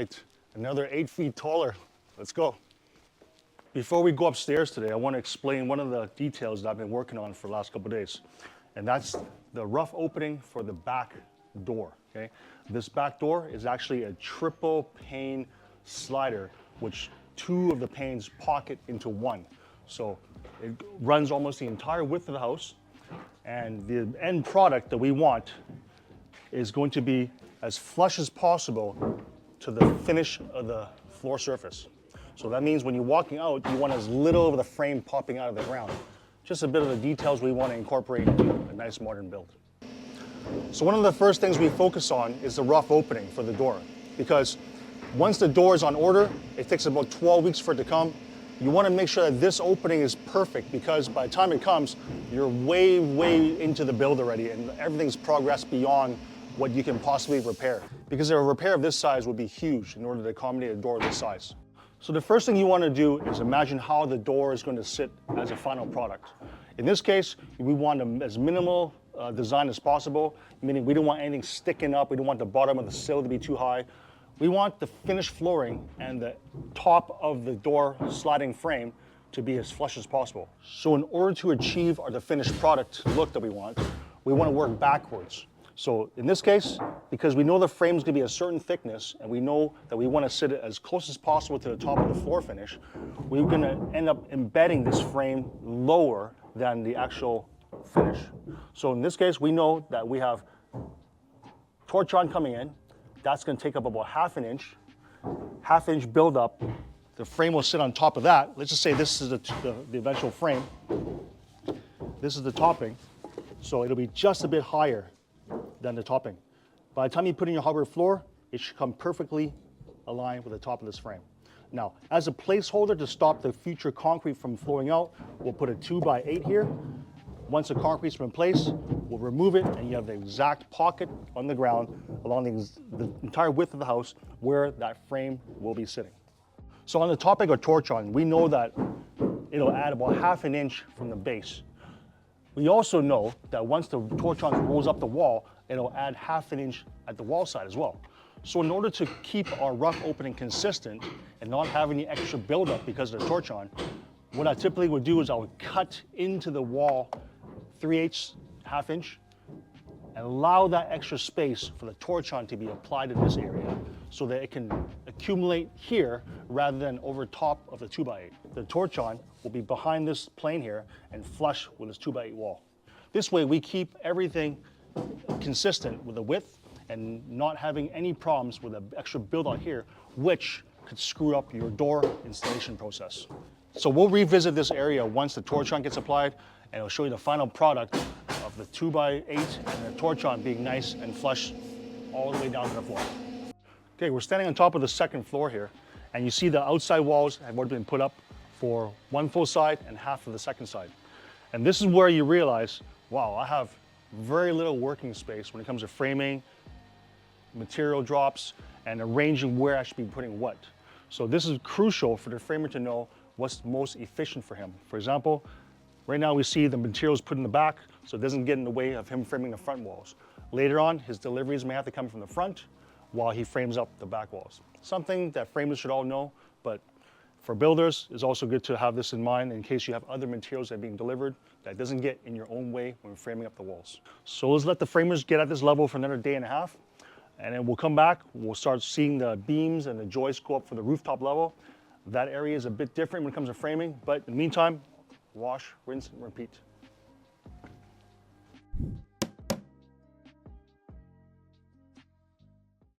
right, another 8 feet taller. Let's go. Before we go upstairs today, I want to explain one of the details that I've been working on for the last couple of days. And that's the rough opening for the back door, okay? This back door is actually a triple pane slider, which 2 of the panes pocket into 1. So it runs almost the entire width of the house. And the end product that we want is going to be as flush as possible to the finish of the floor surface. So that means when you're walking out, you want as little of the frame popping out of the ground. Just a bit of the details we want to incorporate into a nice modern build. So one of the first things we focus on is the rough opening for the door, because once the door is on order, it takes about 12 weeks for it to come. You want to make sure that this opening is perfect, because by the time it comes, you're way into the build already and everything's progressed beyond what you can possibly repair. Because a repair of this size would be huge in order to accommodate a door of this size. So the first thing you want to do is imagine how the door is going to sit as a final product. In this case, we want as minimal design as possible, meaning we don't want anything sticking up, we don't want the bottom of the sill to be too high. We want the finished flooring and the top of the door sliding frame to be as flush as possible. So in order to achieve the finished product look that we want to work backwards. So in this case, because we know the frame is going to be a certain thickness and we know that we want to sit it as close as possible to the top of the floor finish, we're going to end up embedding this frame lower than the actual finish. So in this case, we know that we have torch-on coming in. That's going to take up about half an inch build up. The frame will sit on top of that. Let's just say this is the eventual frame. This is the topping. So it'll be just a bit higher than the topping. By the time you put in your hardwood floor, it should come perfectly aligned with the top of this frame. Now, as a placeholder to stop the future concrete from flowing out, we'll put a 2x8 here. Once the concrete's been in place, we'll remove it and you have the exact pocket on the ground along the entire width of the house where that frame will be sitting. So on the topic of torch-on, we know that it'll add about half an inch from the base. We also know that once the torch-on rolls up the wall, it'll add half an inch at the wall side as well. So in order to keep our rough opening consistent and not have any extra buildup because of the torch-on, what I typically would do is I would cut into the wall 3/8, half inch, and allow that extra space for the torch-on to be applied in this area so that it can accumulate here rather than over top of the 2x8. The torch-on will be behind this plane here and flush with this 2x8 wall. This way we keep everything consistent with the width and not having any problems with the extra build out here, which could screw up your door installation process. So we'll revisit this area once the torch-on gets applied, and it'll show you the final product of the 2x8 and the torch-on being nice and flush all the way down to the floor. Okay, we're standing on top of the second floor here, and you see the outside walls have already been put up for one full side and half of the second side. And this is where you realize, wow, I have very little working space when it comes to framing, material drops, and arranging where I should be putting what. So this is crucial for the framer to know what's most efficient for him. For example, right now we see the materials put in the back, so it doesn't get in the way of him framing the front walls. Later on, his deliveries may have to come from the front while he frames up the back walls. Something that framers should all know, but for builders, it's also good to have this in mind in case you have other materials that are being delivered that doesn't get in your own way when framing up the walls. So let's let the framers get at this level for another day and a half, and then we'll come back, we'll start seeing the beams and the joists go up for the rooftop level. That area is a bit different when it comes to framing, but in the meantime, wash, rinse, and repeat.